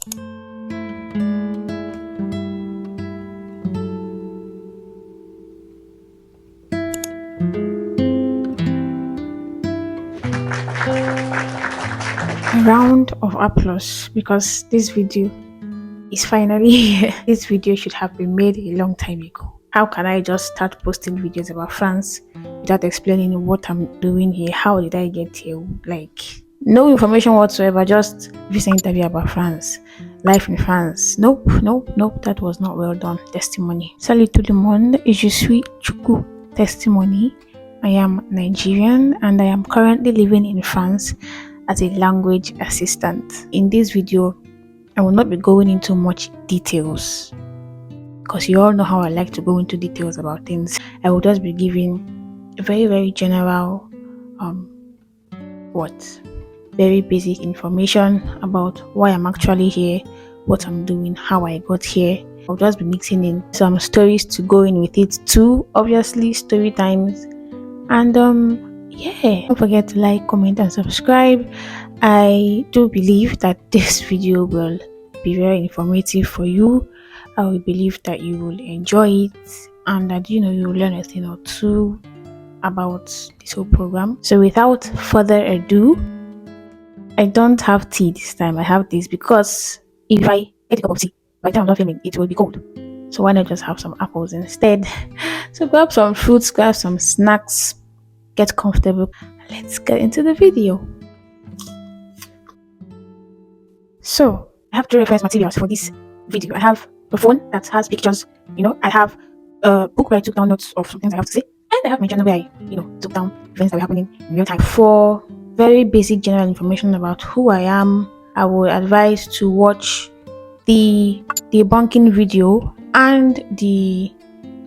A round of applause because this video is finally here. This video should have been made a long time ago. How can I just start posting videos about France without explaining what I'm doing here? How did I get here? Like, no information whatsoever, just recent interview about France, life in France. Nope, that was not well done. Testimony. Salut tout le monde, je suis Chuku. Testimony. I am Nigerian and I am currently living in France as a language assistant. In this video, I will not be going into much details because you all know how I like to go into details about things. I will just be giving a very general very basic information about why I'm actually here, what I'm doing, how I got here. I'll just be mixing in some stories to go in with it too, obviously story times. And don't forget to like, comment and subscribe. I do believe that this video will be very informative for you. I will believe that you will enjoy it and that you will learn a thing or two about this whole program. So without further ado, I don't have tea this time. I have this because if I get a cup of tea by the time I'm not filming, it will be cold. So why not just have some apples instead? So grab some fruits, grab some snacks, get comfortable. Let's get into the video. So I have two reference materials for this video. I have a phone that has pictures, I have a book where I took down notes of some things I have to say, and I have my journal where I, took down events that were happening in real time. For very basic general information about who I am, I would advise to watch the debunking video and the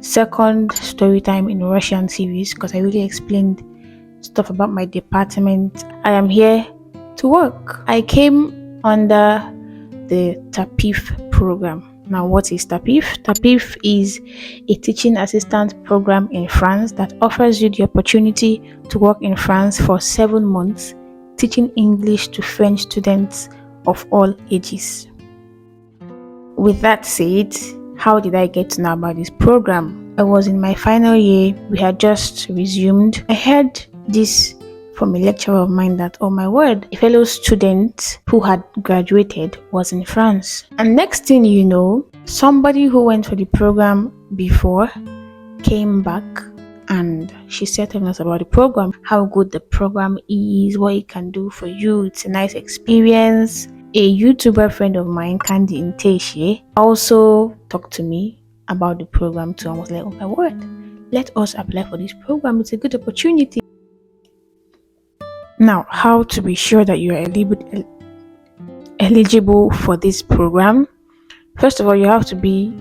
second story time in Russian series because I really explained stuff about my department. I am here to work. I came under the Tapif program. Now, what is Tapif? Tapif is a teaching assistant program in France that offers you the opportunity to work in France for 7 months, teaching English to French students of all ages. With that said, how did I get to know about this program? I was in my final year. We had just resumed. I heard this from a lecturer of mine that, oh my word, a fellow student who had graduated was in France. And next thing you know, somebody who went for the program before came back and she said to us about the program, how good the program is, what it can do for you. It's a nice experience. A YouTuber friend of mine, Candy Inteshe, also talked to me about the program too. I was like, oh my word, let us apply for this program. It's a good opportunity. Now, how to be sure that you are eligible for this program? First of all, you have to be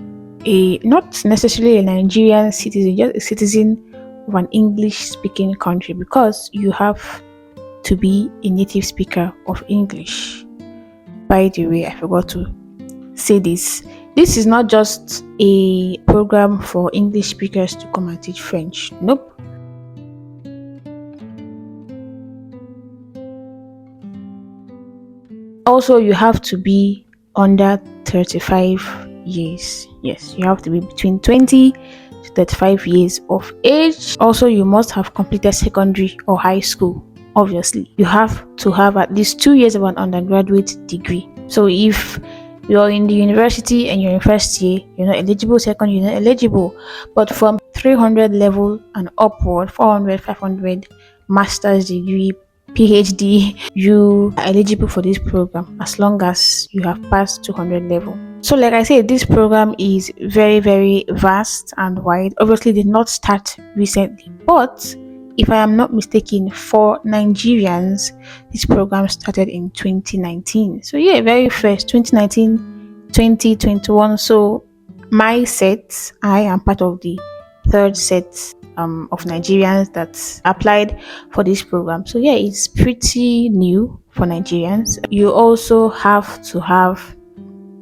not necessarily a Nigerian citizen, just a citizen of an English-speaking country, because you have to be a native speaker of English. By the way, I forgot to say this. This is not just a program for English speakers to come and teach French. Nope. Also, you have to be under 35 years. Yes, you have to be between 20 to 35 years of age. Also, you must have completed secondary or high school. Obviously, you have to have at least 2 years of an undergraduate degree. So if you're in the university and you're in first year, you're not eligible. Second, you're not eligible. But from 300 level and upward, 400, 500, master's degree, PhD, you are eligible for this program as long as you have passed 200 level. So like I said, this program is very vast and wide. Obviously, did not start recently, but if I am not mistaken, for Nigerians, this program started in 2019. So yeah, very fresh, 2019, 2021. So my set, I am part of the third set of Nigerians that applied for this program. So yeah, it's pretty new for Nigerians. You also have to have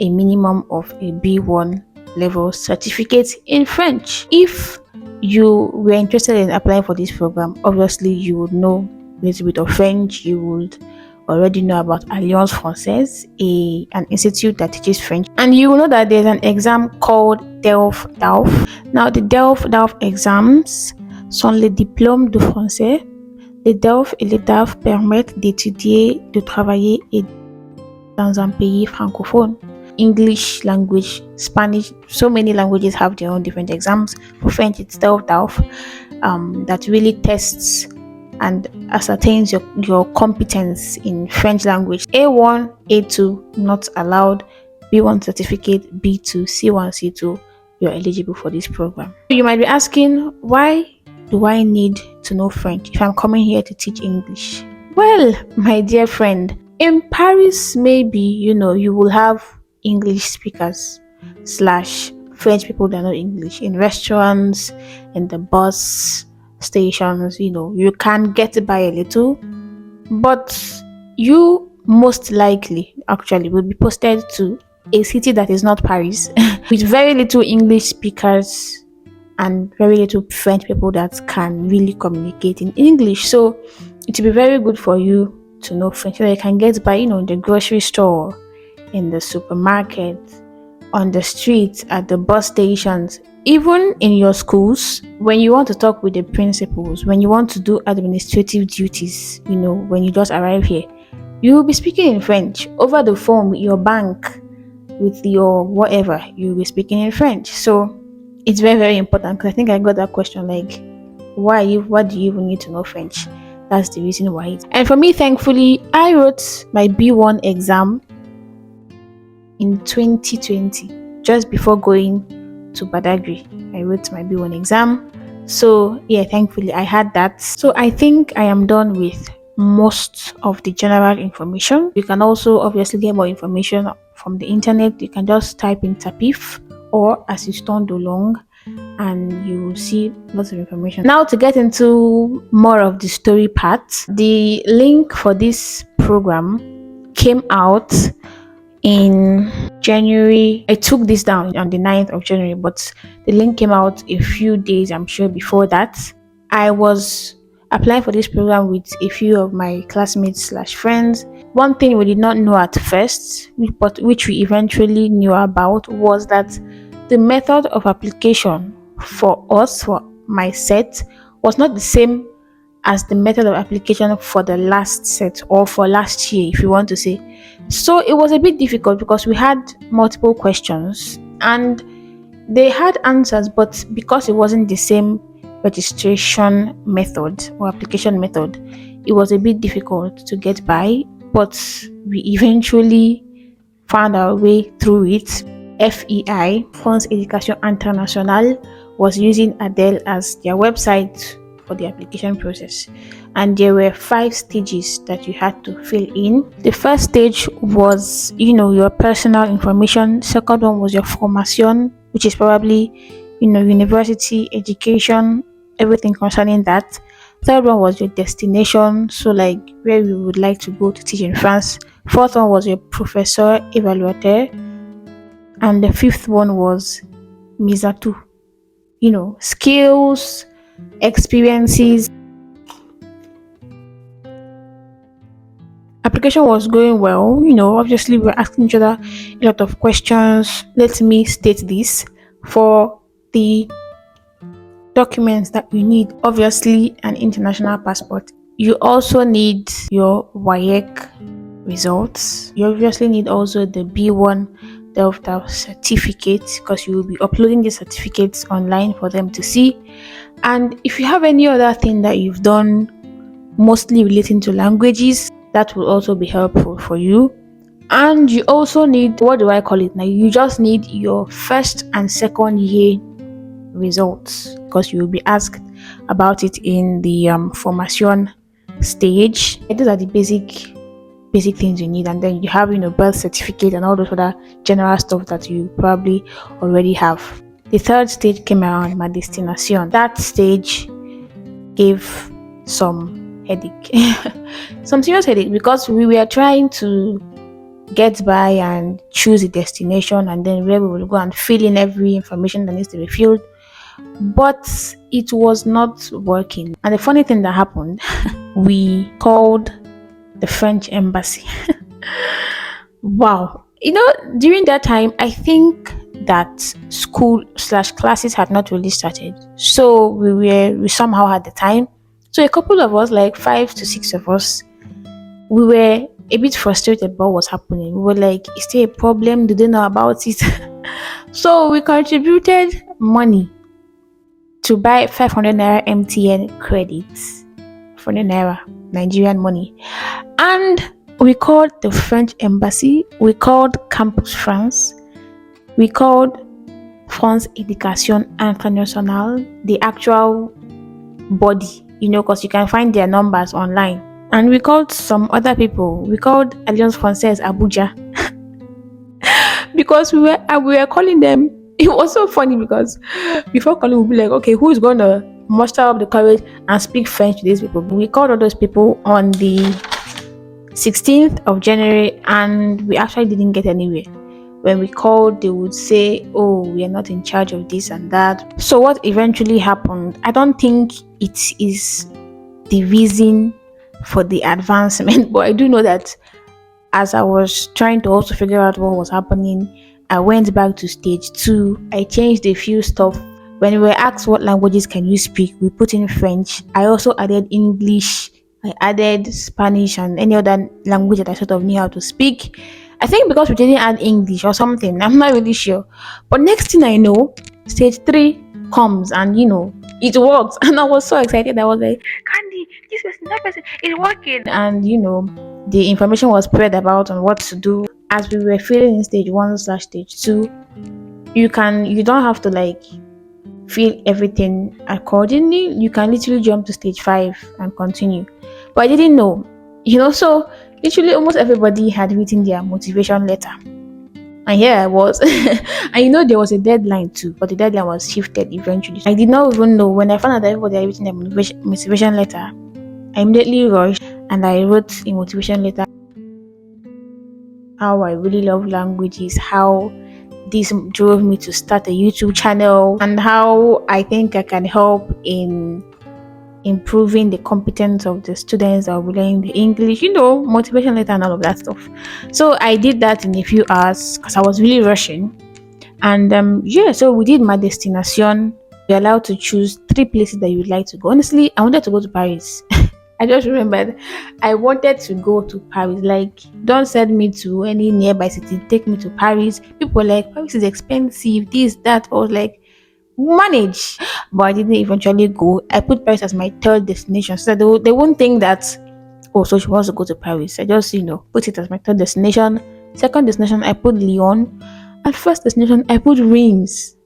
a minimum of a B1 level certificate in French. If you were interested in applying for this program, obviously you would know a little bit of French, you would already know about Alliance Française, an institute that teaches French. And you will know that there's an exam called DELF-DALF. Now, the DELF-DALF exams sont les diplômes de français. Les DELF et les DALF permettent d'étudier, de travailler et dans un pays francophone. English language, Spanish, so many languages have their own different exams. For French, it's DELF-DALF, that really tests and ascertains your competence in French language. A1, A2, not allowed. B1 certificate, B2, C1, C2, you're eligible for this program. You might be asking, why do I need to know French if I'm coming here to teach English? Well, my dear friend, in Paris, maybe, you will have English speakers / French people that know English in restaurants, in the bus stations. You can get by a little, but you most likely actually will be posted to a city that is not Paris with very little English speakers and very little French people that can really communicate in English. So it will be very good for you to know French so that you can get by, in the grocery store, in the supermarket, on the streets, at the bus stations, even in your schools. When you want to talk with the principals, when you want to do administrative duties, when you just arrive here, you will be speaking in French. Over the phone with your bank, with your whatever, you'll be speaking in French. So it's very, very important, because I think I got that question, like, why do you even need to know French? That's the reason why. And for me, thankfully, I wrote my B1 exam in 2020, just before going to Badagry. I wrote my B1 exam. So yeah, thankfully I had that. So I think I am done with most of the general information. You can also obviously get more information from the internet. You can just type in Tapif or Assistant de Langue and you will see lots of information. Now, to get into more of the story part, the link for this program came out in January. I took this down on the 9th of January, but the link came out a few days, I'm sure, before that. I was applying for this program with a few of my classmates / friends. One thing we did not know at first, but which we eventually knew about, was that the method of application for us, for my set, was not the same as the method of application for the last set, or for last year, if you want to say. So it was a bit difficult because we had multiple questions and they had answers, but because it wasn't the same registration method or application method, it was a bit difficult to get by, but we eventually found our way through it. FEI, France Education Internationale, was using Adele as their website for the application process, and there were 5 stages that you had to fill in. The first stage was, your personal information. Second one was your formation, which is probably, university, education, everything concerning that. Third one was your destination, so like where you would like to go to teach in France. Fourth one was your professeur évaluateur, and the fifth one was mise à tout, skills, experiences. Application was going well. Obviously we were asking each other a lot of questions. Let me state this: for the documents that you need, obviously an international passport. You also need your WAEC results. You obviously need also the B1 DELF certificate, because you will be uploading the certificates online for them to see. And if you have any other thing that you've done mostly relating to languages, that will also be helpful for you. And you also need, what do I call it now, you just need your first and second year results, because you will be asked about it in the formation stage. Those are the basic things you need, and then you have birth certificate and all those other general stuff that you probably already have. The third stage came around, my destination. That stage gave some headache some serious headache, because we were trying to get by and choose a destination and then where we will go and fill in every information that needs to be filled, but it was not working. And the funny thing that happened, we called the French embassy. Wow. During that time, I think that school slash classes had not really started. So we somehow had the time. So a couple of us, like 5 to 6 of us, we were a bit frustrated about what's happening. We were like, is there a problem? Do they know about it? So we contributed money to buy 500 naira MTN credits, 400 naira Nigerian money. And we called the French embassy, we called Campus France, we called France Education Internationale, the actual body, because you can find their numbers online. And we called some other people. We called Alliance Française Abuja because we were calling them. It was so funny because before calling, we'll be like, okay, who is going to muster up the courage and speak French to these people? We called all those people on the 16th of January, and we actually didn't get anywhere. When we called, they would say, oh, we are not in charge of this and that. So what eventually happened, I don't think it is the reason for the advancement, but I do know that as I was trying to also figure out what was happening, I went back to stage 2. I changed a few stuff. When we were asked what languages can you speak, we put in French. I also added English, I added Spanish and any other language that I sort of knew how to speak. I think because we didn't add English or something, I'm not really sure. But next thing I know, stage 3 comes and it works. And I was so excited. I was like, Candy, this person, that person is working. And the information was spread about on what to do. As we were filling in stage 1/stage 2, you don't have to like fill everything accordingly. You can literally jump to stage 5 and continue. But I didn't know, so literally almost everybody had written their motivation letter. And here I was. And there was a deadline too, but the deadline was shifted eventually. I did not even know. When I found out that everybody had written their motivation letter, I immediately rushed and I wrote a motivation letter. How I really love languages, how this drove me to start a YouTube channel, and how I think I can help in improving the competence of the students that will be learning the English, motivation letter and all of that stuff. So I did that in a few hours because I was really rushing. And so we did my destination. You're allowed to choose 3 places that you would like to go. Honestly, I wanted to go to Paris. I just remembered I wanted to go to Paris. Like, don't send me to any nearby city, take me to Paris. People were like, Paris is expensive, this, that. I was like, manage. But I didn't eventually go. I put Paris as my 3rd destination so that they won't think that, oh, so she wants to go to Paris. I just put it as my 3rd destination. 2nd destination I put Lyon, and 1st destination I put Reims.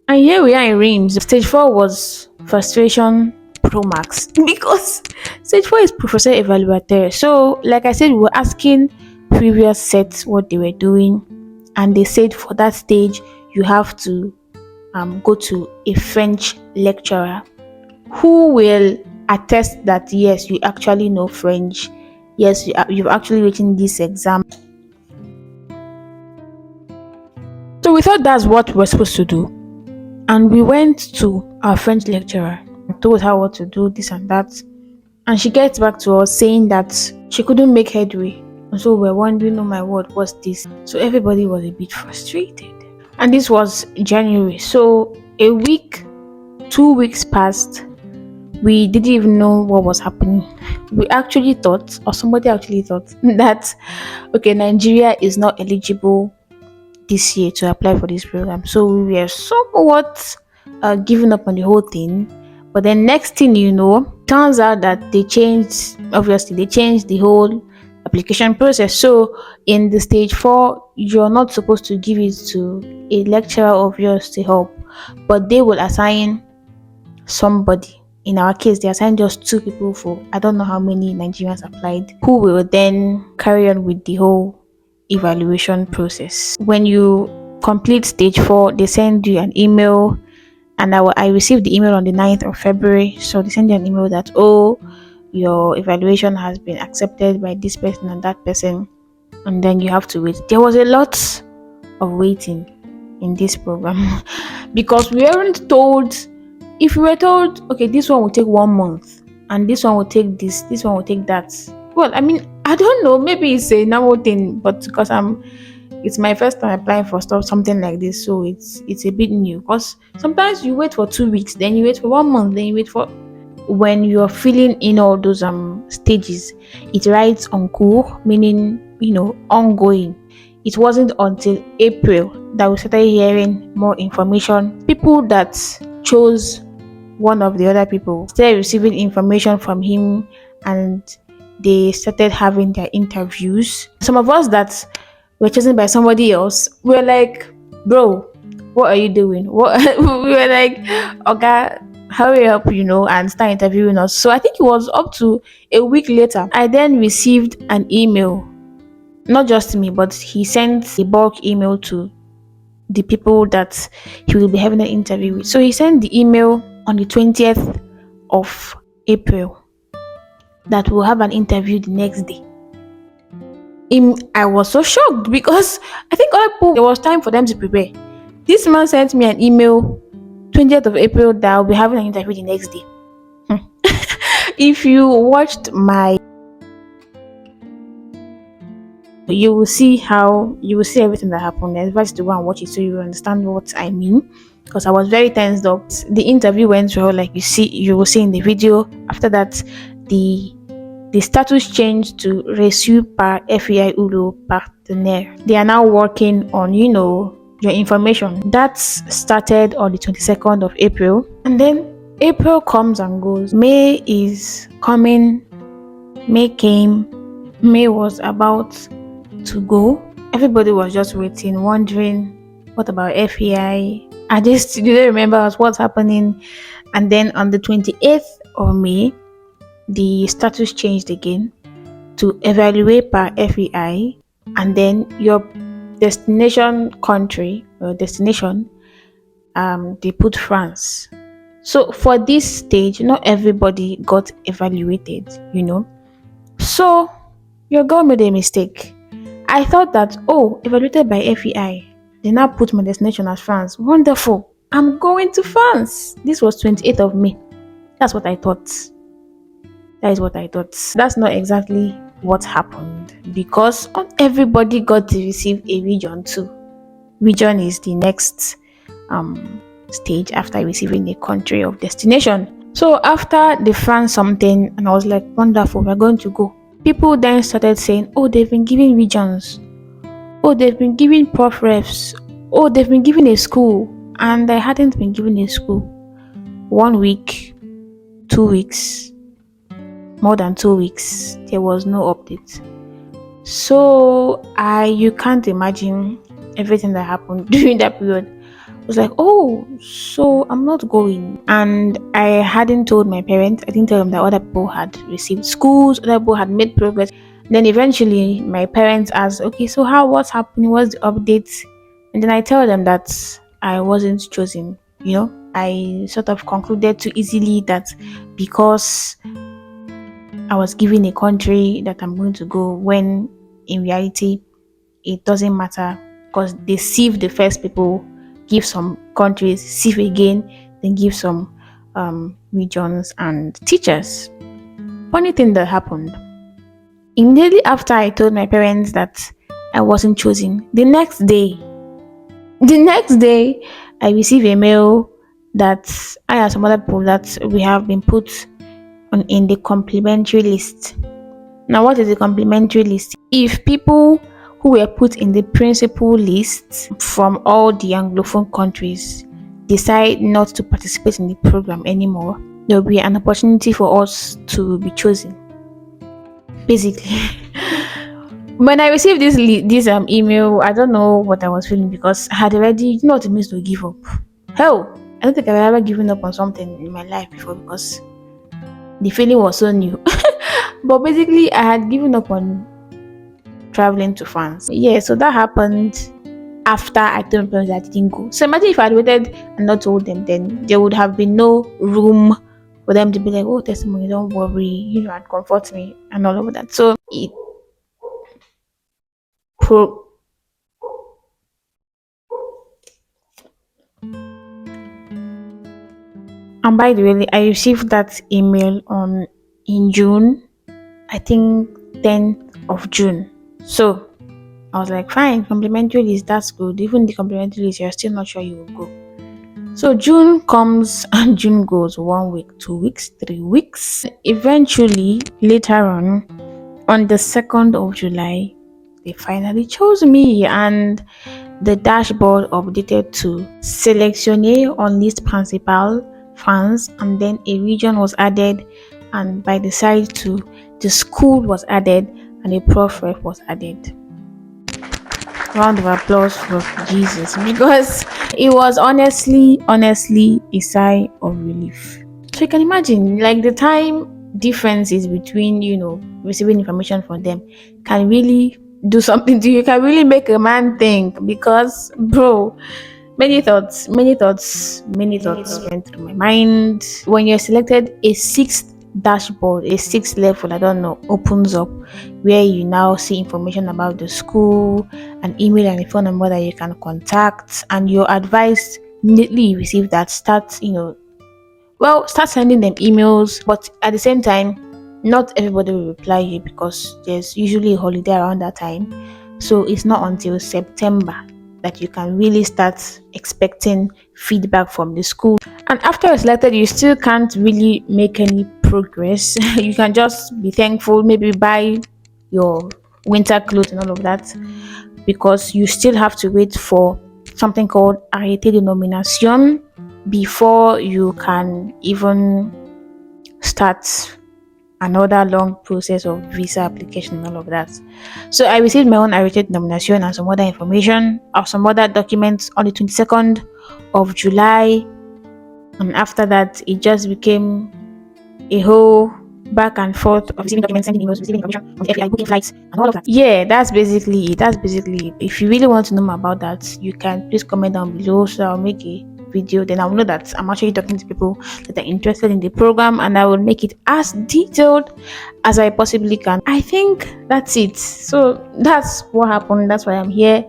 And here we are in Reims. Stage 4 was frustration pro max because stage 4 is professor evaluateur. So like I said, we were asking previous sets what they were doing, and they said for that stage you have to go to a French lecturer who will attest that yes, you actually know French, yes, you've actually written this exam. So we thought that's what we're supposed to do, and we went to our French lecturer and told her what to do, this and that, and she gets back to us saying that she couldn't make headway. And so we're wondering, oh my word, what's this? So everybody was a bit frustrated. And this was January. So a week, 2 weeks passed. We didn't even know what was happening. We actually thought, or somebody actually thought, that okay, Nigeria is not eligible this year to apply for this program. So we were somewhat giving up on the whole thing. But then next thing you know, turns out that they changed the whole application process. So in the stage 4, you're not supposed to give it to a lecturer of yours to help, but they will assign somebody. In our case, they assigned just 2 people for I don't know how many Nigerians applied, who will then carry on with the whole evaluation process. When you complete stage 4, they send you an email, and I received the email on the 9th of February. So they send you an email that, oh, your evaluation has been accepted by this person and that person, and then you have to wait. There was a lot of waiting in this program because we weren't told. If we were told, okay, this one will take 1 month and this one will take this one will take that, Well, I mean, I don't know. Maybe it's a normal thing, but because it's my first time applying for stuff, something like this, so it's a bit new. Because sometimes you wait for 2 weeks, then you wait for 1 month, then you wait for when you're filling in all those stages. It writes on cool, meaning ongoing. It wasn't until April that we started hearing more information. People that chose one of the other people started receiving information from him, and they started having their interviews. Some of us that were chosen by somebody else were like, bro, what are you doing? What we were like, okay, hurry up, and start interviewing us. So I think it was up to a week later. I then received an email, not just me, but he sent a bulk email to the people that he will be having an interview with. So he sent the email on the 20th of April that we'll have an interview the next day. I was so shocked because I think other people, there was time for them to prepare. This man sent me an email 20th of April that I'll be having an interview the next day. If you watched you will see everything that happened. I advise you to go and watch it so you understand what I mean. Because I was very tensed up. The interview went well, like you will see in the video. After that, the status changed to reçu par FEI ou le partenaire. They are now working on, your information. That started on the 22nd of April. And then April comes and goes. May is coming. May came. May was about to go. Everybody was just waiting, wondering, what about FEI? I just didn't remember what's happening. And then on the 28th of May, the status changed again to evaluate per FEI, and then your destination country or destination, they put France. So for this stage, not everybody got evaluated, So your girl made a mistake. I thought that, evaluated by FEI, they now put my destination as France. Wonderful. I'm going to France. This was 28th of May. That's what I thought. That is what I thought. That's not exactly what happened, because not everybody got to receive a region too. Region is the next stage after receiving a country of destination. So after the France something, and I was like, wonderful, we're going to go. People then started saying, they've been giving regions. They've been giving prof refs. They've been giving a school. And I hadn't been given a school. 1 week, 2 weeks, more than 2 weeks, there was no update. So you can't imagine everything that happened during that period. I was like, so I'm not going. And I hadn't told my parents. I didn't tell them that other people had received schools, other people had made progress. Then eventually my parents asked, okay, so what's happening? What's the update? And then I tell them that I wasn't chosen. I sort of concluded too easily that because I was given a country that I'm going to go, when in reality it doesn't matter, because they sieve the first people, give some countries, sieve again, then give some regions and teachers. Funny thing that happened. Immediately after I told my parents that I wasn't chosen, the next day, I received a mail that I and some other people that we have been put in the complimentary list. Now, what is the complimentary list? If people who were put in the principal list from all the Anglophone countries decide not to participate in the program anymore, there will be an opportunity for us to be chosen. Basically, when I received this email, I don't know what I was feeling, because I had already, what it means to give up. Hell, I don't think I've ever given up on something in my life before, because the feeling was so new. But basically, I had given up on traveling to France. Yeah, so that happened after I told my parents that I didn't go. So imagine if I had waited and not told them, then there would have been no room for them to be like, testimony, don't worry, and comfort me and all of that. So by the way, I received that email in June. I think 10th of June. So I was like, fine, complimentary list, that's good. Even the complimentary list, you're still not sure you will go. So June comes and June goes. 1 week, 2 weeks, 3 weeks. Eventually, later on the 2nd of July, they finally chose me, and the dashboard updated to sélectionner on liste principale, France, and then a region was added, and by the side too, the school was added, and a prof rep was added. Round of applause for Jesus, because it was honestly a sigh of relief. So you can imagine, like, the time differences between, receiving information from them can really do something to you. Can really make a man think, because, bro, many thoughts went through my mind. When you're selected, a sixth dashboard, a sixth level, I don't know, opens up, where you now see information about the school, an email and a phone number that you can contact, and you're advised immediately you receive that, start sending them emails. But at the same time, not everybody will reply you, because there's usually a holiday around that time. So it's not until September that you can really start expecting feedback from the school. And after you're selected, you still can't really make any progress. You can just be thankful, maybe buy your winter clothes and all of that, because you still have to wait for something called arrêté de nomination before you can even start another long process of visa application and all of that. So I received my own arrêté de nomination and some other information or some other documents on the 22nd of July, and after that it just became a whole back and forth of receiving documents, sending emails, receiving information from the FBI, booking flights, and all of that. Yeah, that's basically it. If you really want to know more about that, you can please comment down below, so I'll make a video. Then I'll know that I'm actually talking to people that are interested in the program, and I will make it as detailed as I possibly can. I think that's it. So that's what happened. That's why I'm here.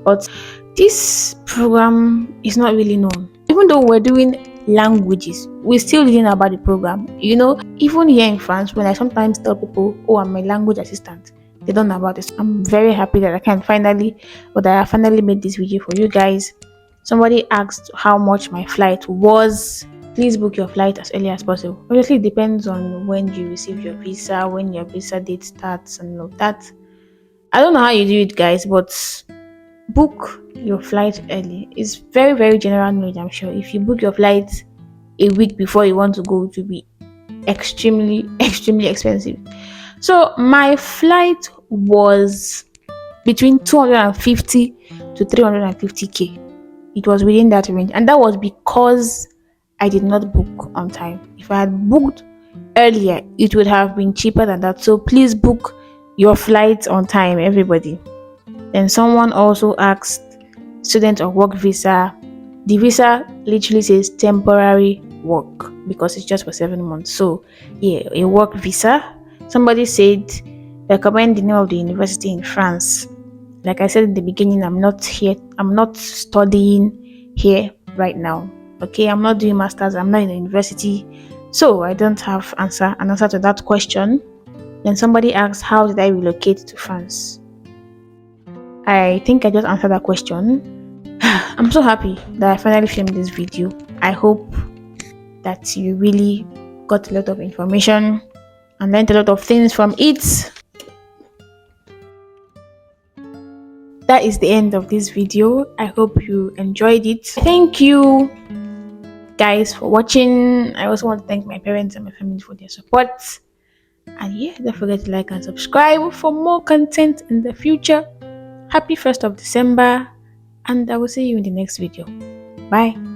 But this program is not really known. Even though we're doing languages, we still didn't know about the program. Even here in France, when I sometimes tell people, oh, I'm a language assistant, they don't know about this. I'm very happy that I finally made this video for you guys. Somebody asked how much my flight was. Please book your flight as early as possible. Obviously, it depends on when you receive your visa, when your visa date starts, and all that. I don't know how you do it, guys, but book your flight early. It's very, very general knowledge, I'm sure. If you book your flight a week before you want to go, it will be extremely expensive. So my flight was between 250 to 350k. It was within that range, and that was because I did not book on time. If I had booked earlier, it would have been cheaper than that. So please book your flight on time, everybody. Then someone also asked student or work visa. The visa literally says temporary work because it's just for 7 months. So yeah, a work visa. Somebody said recommend the name of the university in France. Like I said in the beginning, I'm not studying here right now. Okay, I'm not doing masters, I'm not in a university, so I don't have an answer to that question. Then somebody asked, how did I relocate to France? I think I just answered that question. I'm so happy that I finally filmed this video. I hope that you really got a lot of information and learned a lot of things from it. That is the end of this video. I hope you enjoyed it. Thank you guys for watching. I also want to thank my parents and my family for their support. And yeah, don't forget to like and subscribe for more content in the future. Happy 1st of December, and I will see you in the next video. Bye.